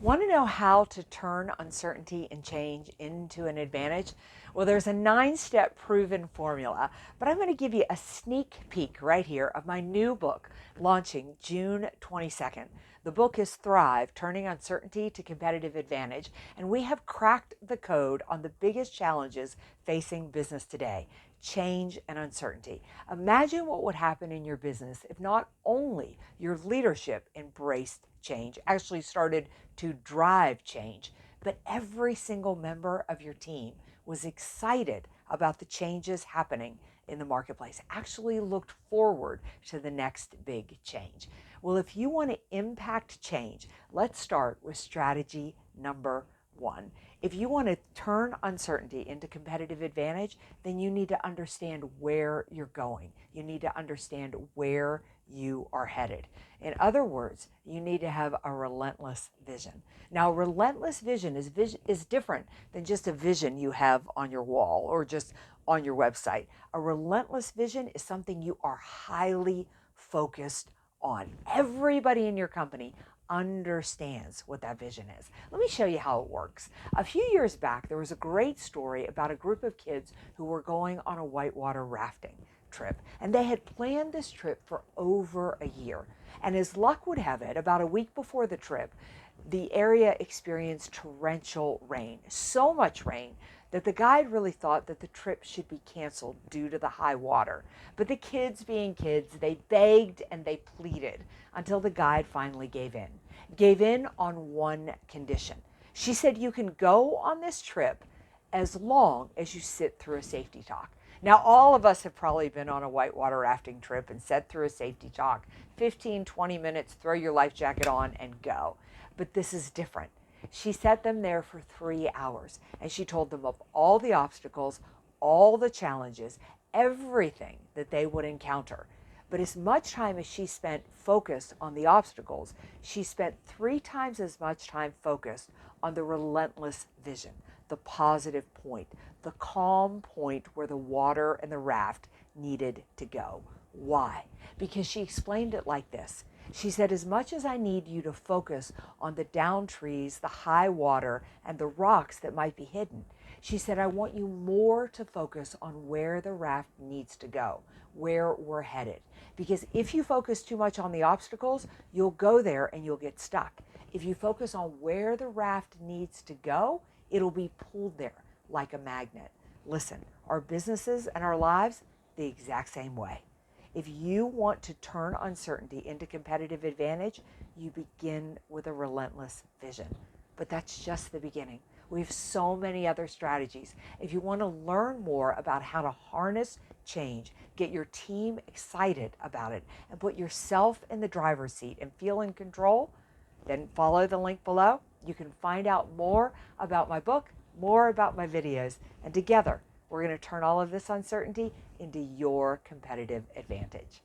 Want to know how to turn uncertainty and change into an advantage? Well, there's a 9-step proven formula, but I'm going to give you a sneak peek right here of my new book launching June 22nd. The book is Thrive, Turning Uncertainty to Competitive Advantage, and we have cracked the code on the biggest challenges facing business today: change and uncertainty. Imagine what would happen in your business if not only your leadership embraced change, actually started to drive change, but every single member of your team was excited about the changes happening in the marketplace, actually looked forward to the next big change. Well, if you want to impact change, let's start with strategy number one. If you want to turn uncertainty into competitive advantage, then you need to understand where you're going. You need to understand where you are headed. In other words, you need to have a relentless vision. Now, relentless vision is different than just a vision you have on your wall or just on your website. A relentless vision is something you are highly focused on. Everybody in your company understands what that vision is. Let me show you how it works. A few years back, there was a great story about a group of kids who were going on a whitewater rafting trip, and they had planned this trip for over a year. And as luck would have it, about a week before the trip, the area experienced torrential rain, so much rain that the guide really thought that the trip should be canceled due to the high water. But the kids, being kids, they begged and they pleaded until the guide finally gave in. Gave in on one condition. She said, you can go on this trip as long as you sit through a safety talk. Now, all of us have probably been on a whitewater rafting trip and sat through a safety talk. 15, 20 minutes, throw your life jacket on and go. But this is different. She set them there for 3 hours, and she told them of all the obstacles, all the challenges, everything that they would encounter. But as much time as she spent focused on the obstacles, she spent 3 times as much time focused on the relentless vision, the positive point, the calm point where the water and the raft needed to go. Why? Because she explained it like this. She said, as much as I need you to focus on the down trees, the high water, and the rocks that might be hidden, she said, I want you more to focus on where the raft needs to go, where we're headed. Because if you focus too much on the obstacles, you'll go there and you'll get stuck. If you focus on where the raft needs to go, it'll be pulled there like a magnet. Listen, our businesses and our lives, the exact same way. If you want to turn uncertainty into competitive advantage, you begin with a relentless vision. But that's just the beginning. We have so many other strategies. If you want to learn more about how to harness change, get your team excited about it, and put yourself in the driver's seat and feel in control, then follow the link below. You can find out more about my book, more about my videos, and together we're going to turn all of this uncertainty into your competitive advantage.